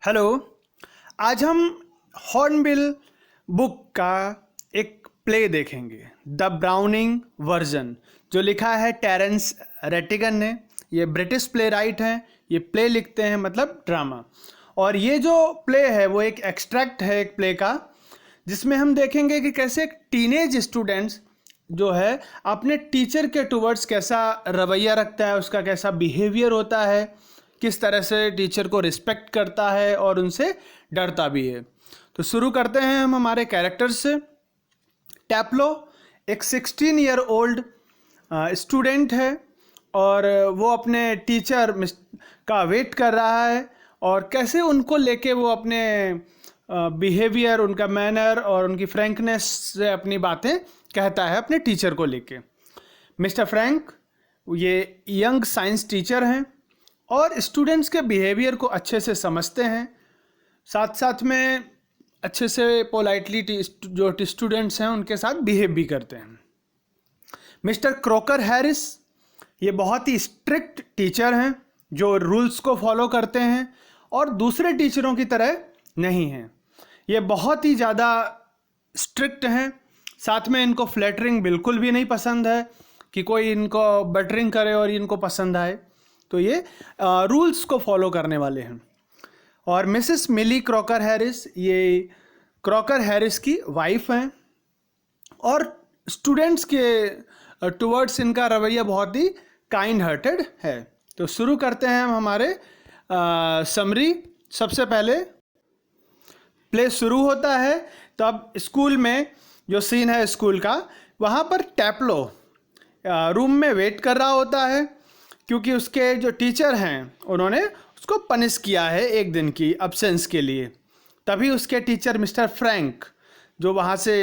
Hello. आज हम hornbill book का एक प्ले देखेंगे, द ब्राउनिंग वर्जन, जो लिखा है टेरेंस रेटिगन ने। ये ब्रिटिश प्ले राइट हैं। ये प्ले लिखते हैं मतलब ड्रामा। और ये जो प्ले है वो एक एक्सट्रैक्ट है एक प्ले का, जिसमें हम देखेंगे कि कैसे एक टीनेज स्टूडेंट्स जो है अपने टीचर के टुवर्ड्स कैसा रवैया रखता है, उसका कैसा बिहेवियर होता है, किस तरह से टीचर को रिस्पेक्ट करता है और उनसे डरता भी है। तो शुरू करते हैं हम हमारे कैरेक्टर्स से। टैप्लो एक 16 ईयर ओल्ड स्टूडेंट है और वो अपने टीचर का वेट कर रहा है और कैसे उनको लेके वो अपने बिहेवियर, उनका मैनर और उनकी फ्रैंकनेस से अपनी बातें कहता है अपने टीचर को लेके। मिस्टर फ्रैंक ये यंग साइंस टीचर हैं और स्टूडेंट्स के बिहेवियर को अच्छे से समझते हैं, साथ साथ में अच्छे से पोलाइटली जो स्टूडेंट्स हैं उनके साथ बिहेव भी करते हैं। मिस्टर क्रॉकर हैरिस ये बहुत ही स्ट्रिक्ट टीचर हैं जो रूल्स को फॉलो करते हैं और दूसरे टीचरों की तरह नहीं हैं। ये बहुत ही ज़्यादा स्ट्रिक्ट हैं, साथ में इनको फ्लैटरिंग बिल्कुल भी नहीं पसंद है कि कोई इनको बटरिंग करे और इनको पसंद आए, तो ये रूल्स को फॉलो करने वाले हैं। और मिसेस मिली क्रॉकर हैरिस ये क्रॉकर हैरिस की वाइफ हैं और स्टूडेंट्स के टुवर्ड्स इनका रवैया बहुत ही काइंड हार्टेड है। तो शुरू करते हैं हम हमारे समरी। सबसे पहले प्ले शुरू होता है तब स्कूल में जो सीन है स्कूल का, वहाँ पर टैप्लो रूम में वेट कर रहा होता है क्योंकि उसके जो टीचर हैं उन्होंने उसको पनिश किया है एक दिन की अब्सेंस के लिए। तभी उसके टीचर मिस्टर फ्रैंक जो वहाँ से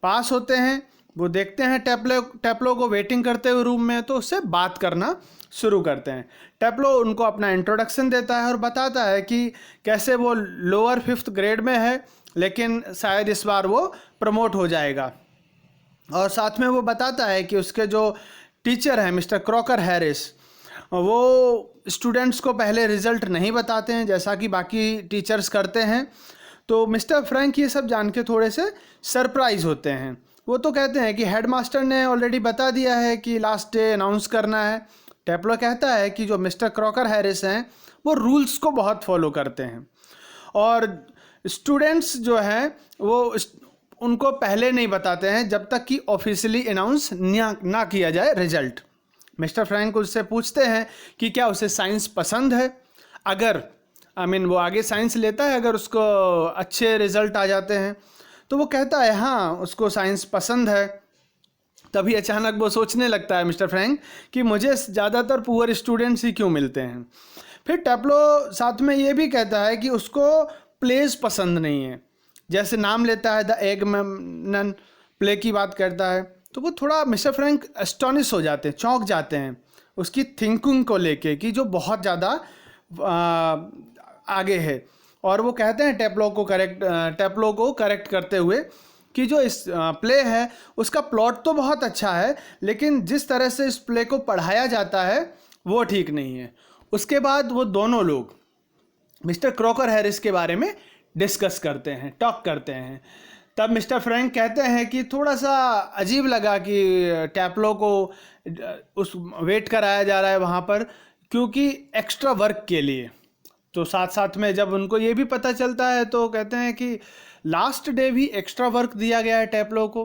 पास होते हैं, वो देखते हैं टैप्लो को वेटिंग करते हुए रूम में, तो उससे बात करना शुरू करते हैं। टैप्लो उनको अपना इंट्रोडक्शन देता है और बताता है कि कैसे वो लोअर 5th ग्रेड में है लेकिन शायद इस बार वो प्रमोट हो जाएगा। और साथ में वो बताता है कि उसके जो टीचर हैं मिस्टर क्रॉकर हैरिस, वो स्टूडेंट्स को पहले रिज़ल्ट नहीं बताते हैं जैसा कि बाकी टीचर्स करते हैं। तो मिस्टर फ्रैंक ये सब जान के थोड़े से सरप्राइज़ होते हैं। वो तो कहते हैं कि हेडमास्टर ने ऑलरेडी बता दिया है कि लास्ट डे अनाउंस करना है। टैप्लो कहता है कि जो मिस्टर क्रॉकर हैरिस हैं वो रूल्स को बहुत फॉलो करते हैं और स्टूडेंट्स जो हैं वो उनको पहले नहीं बताते हैं जब तक कि ऑफिशियली अनाउंस ना किया जाए रिजल्ट। मिस्टर फ्रैंक उससे पूछते हैं कि क्या उसे साइंस पसंद है। अगर वो आगे साइंस लेता है अगर उसको अच्छे रिजल्ट आ जाते हैं, तो वो कहता है हाँ उसको साइंस पसंद है। तभी अचानक वो सोचने लगता है मिस्टर फ्रैंक कि मुझे ज़्यादातर पुअर स्टूडेंट्स ही क्यों मिलते हैं। फिर टैप्लो साथ में ये भी कहता है कि उसको प्लेस पसंद नहीं है। जैसे नाम लेता है द एगमेम्नन प्ले की बात करता है, तो वो थोड़ा मिस्टर फ्रैंक एस्टॉनिश हो जाते हैं, चौंक जाते हैं उसकी थिंकिंग को लेके कि जो बहुत ज़्यादा आगे है। और वो कहते हैं टैप्लो को करेक्ट करते हुए कि जो इस प्ले है उसका प्लॉट तो बहुत अच्छा है लेकिन जिस तरह से इस प्ले को पढ़ाया जाता है वो ठीक नहीं है। उसके बाद वो दोनों लोग मिस्टर क्रॉकर हैरिस के बारे में डिस्कस करते हैं, टॉक करते हैं। तब मिस्टर फ्रैंक कहते हैं कि थोड़ा सा अजीब लगा कि टैप्लो को उस वेट कराया जा रहा है वहाँ पर क्योंकि एक्स्ट्रा वर्क के लिए। तो साथ साथ में जब उनको ये भी पता चलता है तो कहते हैं कि लास्ट डे भी एक्स्ट्रा वर्क दिया गया है टैप्लो को।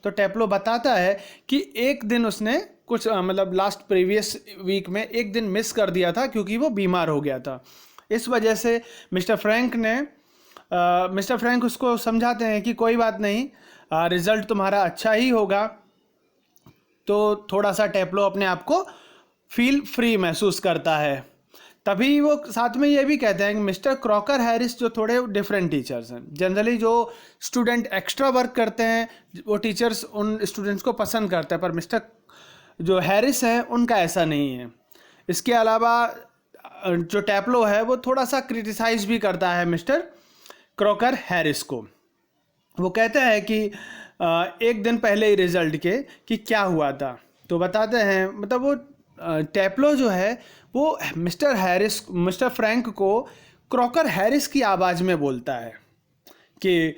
तो टैप्लो बताता है कि एक दिन उसने कुछ लास्ट प्रीवियस वीक में एक दिन मिस कर दिया था क्योंकि वो बीमार हो गया था। इस वजह से मिस्टर फ्रैंक उसको समझाते हैं कि कोई बात नहीं, रिज़ल्ट तुम्हारा अच्छा ही होगा। तो थोड़ा सा टैप्लो अपने आप को फील फ्री महसूस करता है। तभी वो साथ में ये भी कहते हैं कि मिस्टर क्रॉकर हैरिस जो थोड़े डिफरेंट टीचर्स हैं, जनरली जो स्टूडेंट एक्स्ट्रा वर्क करते हैं वो टीचर्स उन स्टूडेंट्स को पसंद करते हैं, पर मिस्टर जो हैरिस हैं उनका ऐसा नहीं है। इसके अलावा जो टैप्लो है वो थोड़ा सा क्रिटिसाइज भी करता है मिस्टर क्रॉकर हैरिस को। वो कहता है कि एक दिन पहले ही रिजल्ट के कि क्या हुआ था, तो बताते हैं वो टैप्लो जो है वो मिस्टर फ्रैंक को क्रॉकर हैरिस की आवाज़ में बोलता है कि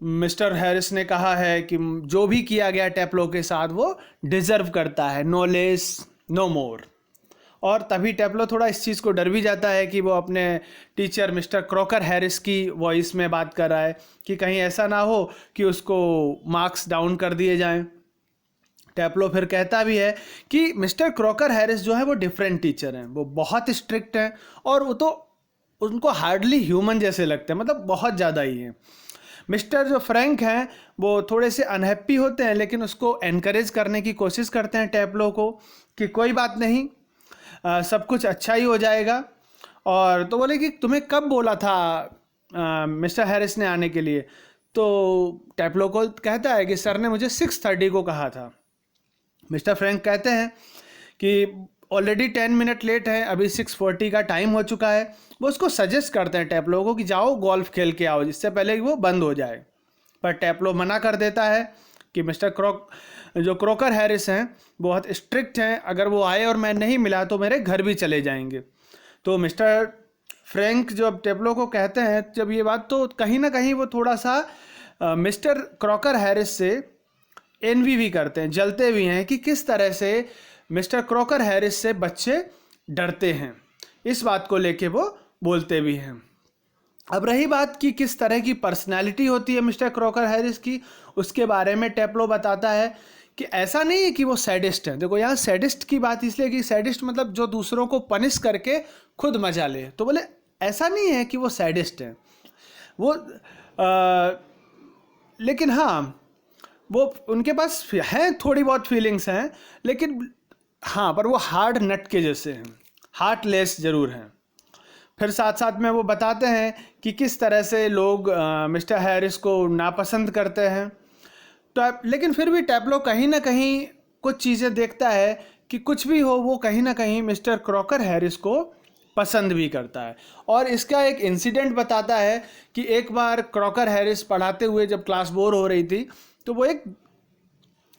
मिस्टर हैरिस ने कहा है कि जो भी किया गया टेप्लो के साथ वो डिज़र्व करता है, नो लेस नो मोर। और तभी टेप्लो थोड़ा इस चीज़ को डर भी जाता है कि वो अपने टीचर मिस्टर क्रॉकर हैरिस की वॉइस में बात कर रहा है कि कहीं ऐसा ना हो कि उसको मार्क्स डाउन कर दिए जाएं। टेप्लो फिर कहता भी है कि मिस्टर क्रॉकर हैरिस जो है वो डिफरेंट टीचर हैं, वो बहुत स्ट्रिक्ट हैं और वो तो उनको हार्डली ह्यूमन जैसे लगते हैं, मतलब बहुत ज़्यादा ही हैं। मिस्टर जो फ्रैंक हैं वो थोड़े से अनहैप्पी होते हैं, लेकिन उसको एनकरेज करने की कोशिश करते हैं टेप्लो को कि कोई बात नहीं, सब कुछ अच्छा ही हो जाएगा। और तो बोले कि तुम्हें कब बोला था मिस्टर हैरिस ने आने के लिए? तो टेप्लो को कहता है कि सर ने मुझे 6:30 को कहा था। मिस्टर फ्रैंक कहते हैं कि ऑलरेडी 10 मिनट लेट है, अभी 6:40 का टाइम हो चुका है। वो उसको सजेस्ट करते हैं टेप्लो को कि जाओ गोल्फ खेल के आओ, जिससे पहले कि वो बंद हो जाए। पर टेप्लो मना कर देता है कि मिस्टर क्रॉकर हैरिस हैं बहुत स्ट्रिक्ट हैं, अगर वो आए और मैं नहीं मिला तो मेरे घर भी चले जाएंगे। तो मिस्टर फ्रैंक जब टेप्लो को कहते हैं जब ये बात, तो कहीं ना कहीं वो थोड़ा सा मिस्टर क्रॉकर हैरिस से एनवी भी करते हैं, जलते भी हैं कि किस तरह से मिस्टर क्रॉकर हैरिस से बच्चे डरते हैं। इस बात को लेके वो बोलते भी हैं। अब रही बात कि किस तरह की पर्सनालिटी होती है मिस्टर क्रॉकर हैरिस की, उसके बारे में टेप्लो बताता है कि ऐसा नहीं है कि वो सैडिस्ट है। देखो यहाँ सैडिस्ट की बात इसलिए कि सैडिस्ट मतलब जो दूसरों को पनिश करके खुद मजा ले, तो बोले ऐसा नहीं है कि वो सैडिस्ट है वो, लेकिन हाँ वो उनके पास हैं थोड़ी बहुत फीलिंग्स हैं, लेकिन हाँ पर वो हार्ड नट के जैसे हैं, हार्टलेस ज़रूर हैं। फिर साथ साथ में वो बताते हैं कि किस तरह से लोग मिस्टर हैरिस को नापसंद करते हैं। तो लेकिन फिर भी टेप्लो कहीं ना कहीं कुछ चीज़ें देखता है कि कुछ भी हो वो कहीं ना कहीं मिस्टर क्रॉकर हैरिस को पसंद भी करता है। और इसका एक इंसिडेंट बताता है कि एक बार क्रॉकर हैरिस पढ़ाते हुए जब क्लास बोर हो रही थी, तो वो एक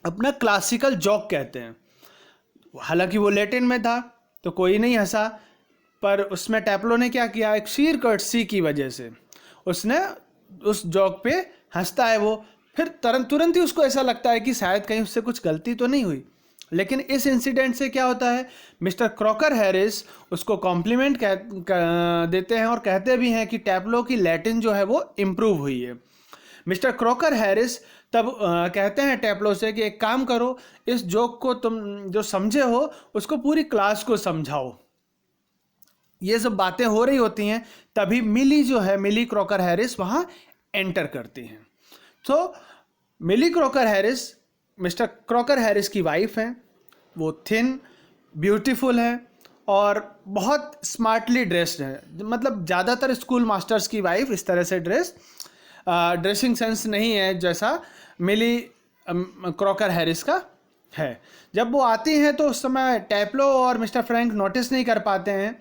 अपना क्लासिकल जोक कहते हैं। हालांकि वो लैटिन में था तो कोई नहीं हंसा, पर उसमें टेप्लो ने क्या किया, एक शीर कर्टसी की वजह से उसने उस जोक पे हंसता है वो। फिर तुरंत ही उसको ऐसा लगता है कि शायद कहीं उससे कुछ गलती तो नहीं हुई। लेकिन इस इंसिडेंट से क्या होता है, मिस्टर क्रॉकर हैरिस उसको कॉम्प्लीमेंट देते हैं और कहते भी हैं कि टेप्लो की लैटिन जो है वो इम्प्रूव हुई है। मिस्टर क्रॉकर हैरिस तब कहते हैं टेप्लो से कि एक काम करो, इस जोक को तुम जो समझे हो उसको पूरी क्लास को समझाओ। ये सब बातें हो रही होती हैं, तभी मिली जो है, मिली क्रॉकर हैरिस वहाँ एंटर करती हैं। तो Millie Crocker Harris mister Crocker Harris की वाइफ हैं। वो थिन ब्यूटीफुल है और बहुत स्मार्टली ड्रेस्ड है। मतलब ज़्यादातर स्कूल मास्टर्स की वाइफ इस तरह से ड्रेसिंग सेंस नहीं है जैसा मिली क्रॉकर हैरिस का है। जब वो आती हैं तो उस समय टेप्लो और मिस्टर फ्रैंक नोटिस नहीं कर पाते हैं।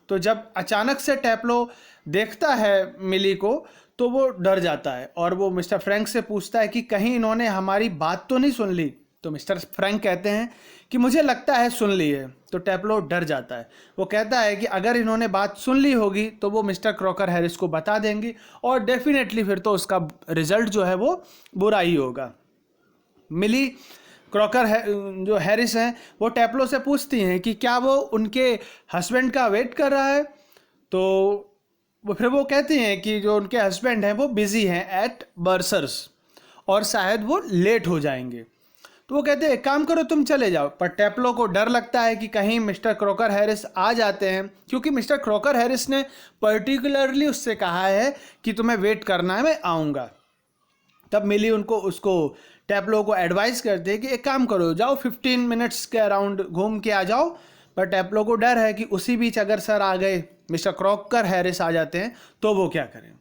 तो जब अचानक से टेप्लो देखता है मिली को तो वो डर जाता है और वो मिस्टर फ्रैंक से पूछता है कि कहीं इन्होंने हमारी बात तो नहीं सुन ली। तो मिस्टर फ्रैंक कहते हैं कि मुझे लगता है सुन ली है। तो टेप्लो डर जाता है। वो कहता है कि अगर इन्होंने बात सुन ली होगी तो वो मिस्टर क्रॉकर हैरिस को बता देंगी और डेफिनेटली फिर तो उसका रिजल्ट जो है वो बुरा ही होगा। मिली क्रॉकर जो हैरिस हैं वो टेप्लो से पूछती हैं कि क्या वो उनके हस्बैंड का वेट कर रहा है। तो फिर वो कहती हैं कि जो उनके हस्बैंड हैं वो बिज़ी हैं एट बर्सर्स और शायद वो लेट हो जाएंगे। तो वो कहते हैं एक काम करो तुम चले जाओ। पर टेप्लो को डर लगता है कि कहीं मिस्टर क्रॉकर हैरिस आ जाते हैं, क्योंकि मिस्टर क्रॉकर हैरिस ने पर्टिकुलरली उससे कहा है कि तुम्हें वेट करना है, मैं आऊँगा। तब मिली उसको टेप्लो को एडवाइस करते हैं कि एक काम करो, जाओ 15 मिनट्स के अराउंड घूम के आ जाओ। पर टेप्लो को डर है कि उसी बीच अगर सर आ गए, मिस्टर क्रॉकर हैरिस आ जाते हैं तो वो क्या करें।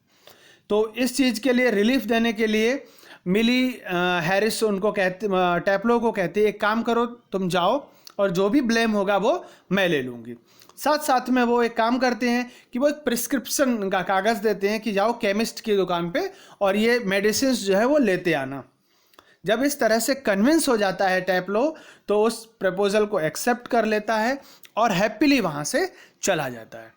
तो इस चीज़ के लिए रिलीफ देने के लिए मिली हैरिस टेप्लो को कहती है एक काम करो तुम जाओ और जो भी ब्लेम होगा वो मैं ले लूँगी। साथ साथ में वो एक काम करते हैं कि वो एक प्रिस्क्रिप्शन का कागज़ देते हैं कि जाओ केमिस्ट की दुकान पे और ये मेडिसिन जो है वो लेते आना। जब इस तरह से कन्विंस हो जाता है टेप्लो तो उस प्रपोजल को एक्सेप्ट कर लेता है और हैप्पीली वहाँ से चला जाता है।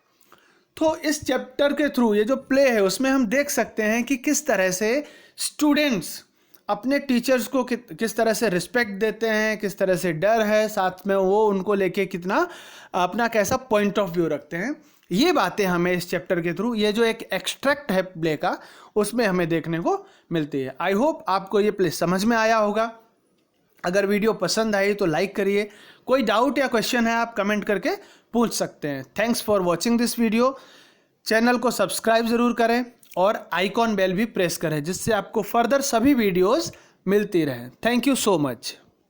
तो इस चैप्टर के थ्रू ये जो प्ले है उसमें हम देख सकते हैं कि किस तरह से स्टूडेंट्स अपने टीचर्स को किस तरह से रिस्पेक्ट देते हैं, किस तरह से डर है, साथ में वो उनको लेके कितना अपना कैसा पॉइंट ऑफ व्यू रखते हैं। ये बातें हमें इस चैप्टर के थ्रू, ये जो एक एक्सट्रैक्ट है प्ले का, उसमें हमें देखने को मिलती है। आई होप आपको ये प्ले समझ में आया होगा। अगर वीडियो पसंद आई तो लाइक करिए। कोई डाउट या क्वेश्चन है आप कमेंट करके पूछ सकते हैं। Thanks for watching this video. Channel को सब्सक्राइब ज़रूर करें और आइकॉन बेल भी प्रेस करें, जिससे आपको फर्दर सभी वीडियोस मिलती रहें। Thank you so much.